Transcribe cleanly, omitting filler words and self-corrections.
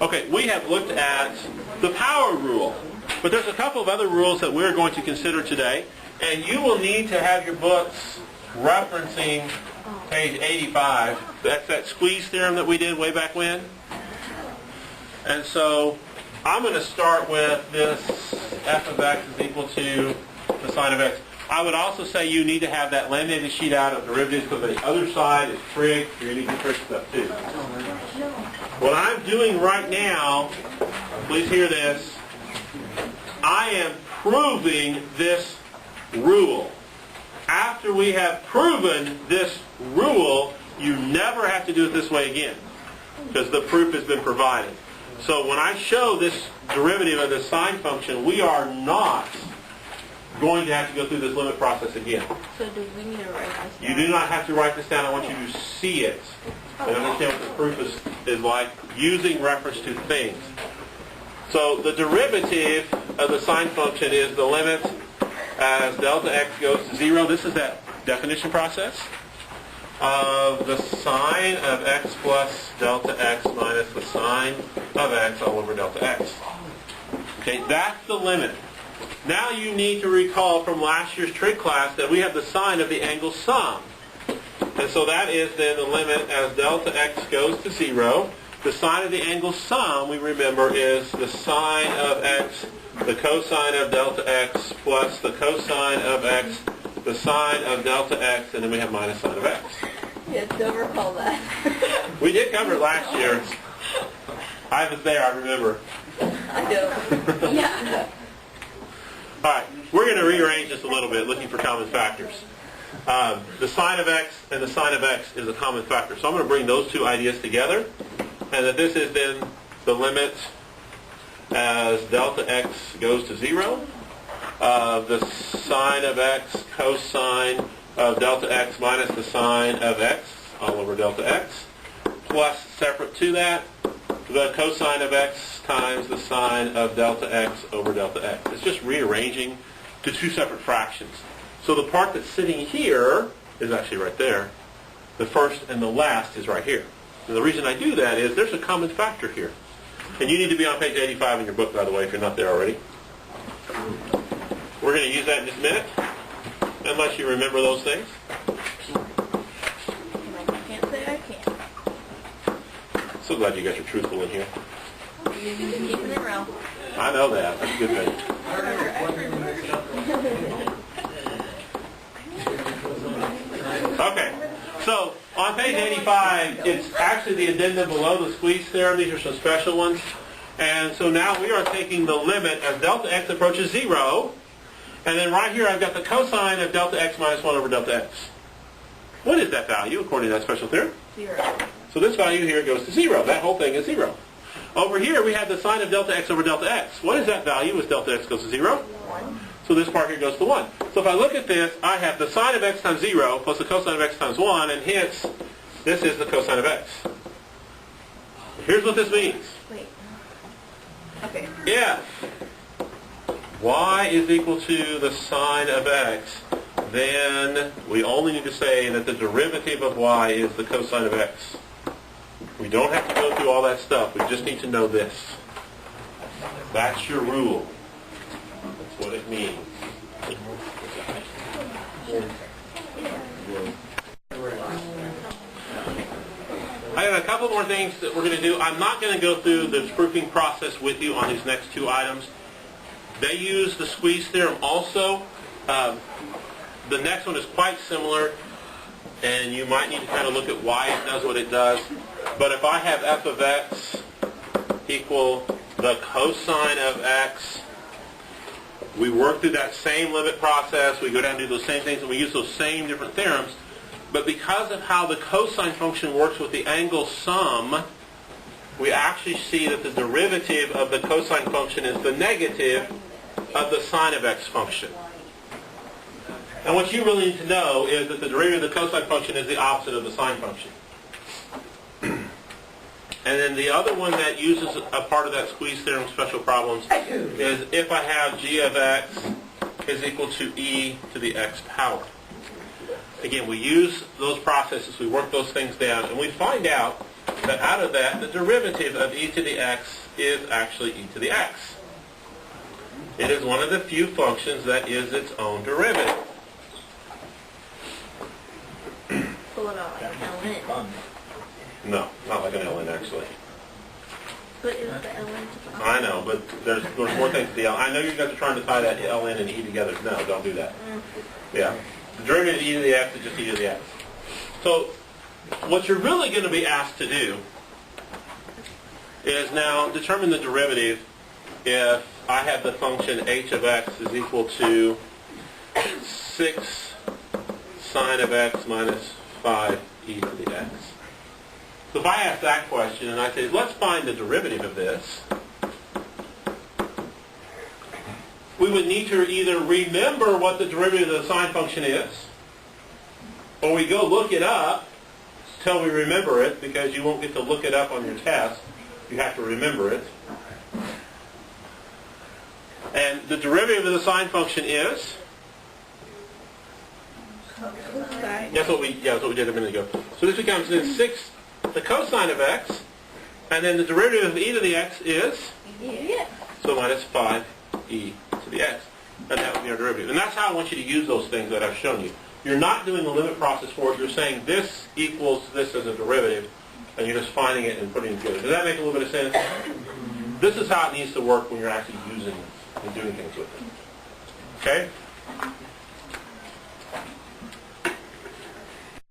Okay, we have looked at the power rule, but there's a couple of other rules that we're going to consider today, and you will need to have your books referencing page 85. That's that squeeze theorem that we did way back when. And so I'm going to start with this f of x is equal to the sine of x. I would also say you need to have that laminated sheet out of derivatives because the other side is trig. You're going to need trig stuff too. What I'm doing right now, please hear this, I am proving this rule. After we have proven this rule, you never have to do it this way again because the proof has been provided. So when I show this derivative of the sine function, we are not going to have to go through this limit process again. So do we need to write this down? You do not have to write this down. I want you to see it and understand what the proof is like using reference to things. So the derivative of the sine function is the limit as delta x goes to 0. This is that definition process of the sine of x plus delta x minus the sine of x all over delta x. Okay, that's the limit. Now you need to recall from last year's trig class that we have the sine of the angle sum. And so that is then the limit as delta x goes to 0. The sine of the angle sum, we remember, is the sine of x, the cosine of delta x, plus the cosine of x, the sine of delta x, and then we have minus sine of x. Yes, don't recall that. We did cover it last year. I was there, I remember. I don't. Yeah. All right, we're going to rearrange this a little bit, looking for common factors. The sine of x and the sine of x is a common factor. So I'm going to bring those two ideas together, and that this is then the limit as delta x goes to 0 of the sine of x cosine of delta x minus the sine of x all over delta x, plus, separate to that, the cosine of x times the sine of delta x over delta x. It's just rearranging to two separate fractions. So the part that's sitting here is actually right there. The first and the last is right here. And the reason I do that is there's a common factor here. And you need to be on page 85 in your book, by the way, if you're not there already. We're going to use that in just a minute, unless you remember those things. I can't say I can. So glad you guys are truthful in here. You've been keeping it real. I know that. That's a good thing. Okay. So on page 85, it's actually the addendum below the squeeze theorem. These are some special ones. And so now we are taking the limit as delta x approaches 0. And then right here I've got the cosine of delta x minus 1 over delta x. What is that value according to that special theorem? 0. So this value here goes to 0. That whole thing is 0. Over here we have the sine of delta x over delta x. What is that value as delta x goes to 0? 1. So this part here goes to 1. So if I look at this, I have the sine of x times 0 plus the cosine of x times 1, and hence this is the cosine of x. Here's what this means. Wait. Okay. If y is equal to the sine of x, then we only need to say that the derivative of y is the cosine of x. We don't have to go through all that stuff. We just need to know this. That's your rule. That's what it means. I have a couple more things that we're going to do. I'm not going to go through the proofing process with you on these next two items. They use the squeeze theorem also. The next one is quite similar, and you might need to kind of look at why it does what it does. But if I have f of x equal the cosine of x, we work through that same limit process. We go down and do those same things, and we use those same different theorems. But because of how the cosine function works with the angle sum, we actually see that the derivative of the cosine function is the negative of the sine of x function. And what you really need to know is that the derivative of the cosine function is the opposite of the sine function. And then the other one that uses a part of that squeeze theorem special problems is if I have g of x is equal to e to the x power. Again, we use those processes, we work those things down, and we find out that out of that, the derivative of e to the x is actually e to the x. It is one of the few functions that is its own derivative. So what about like ln? No, not like an ln actually. But is the ln to the I know, but there's more things to the ln. I know you guys are trying to tie that ln and e together. No, don't do that. Yeah. The derivative of e to the x is just e to the x. So what you're really going to be asked to do is now determine the derivative if I have the function h of x is equal to 6 sine of x minus 5 e to the x. So if I ask that question and I say, let's find the derivative of this, we would need to either remember what the derivative of the sine function is, or we go look it up till we remember it, because you won't get to look it up on your test. You have to remember it. And the derivative of the sine function is? That's what we did a minute ago. So this becomes then 6, the cosine of x, and then the derivative of e to the x is? Yeah. So minus 5 e to the x. And that would be our derivative. And that's how I want you to use those things that I've shown you. You're not doing the limit process for it. You're saying this equals this as a derivative, and you're just finding it and putting it together. Does that make a little bit of sense? This is how it needs to work when you're actually using it and doing things with it. Okay?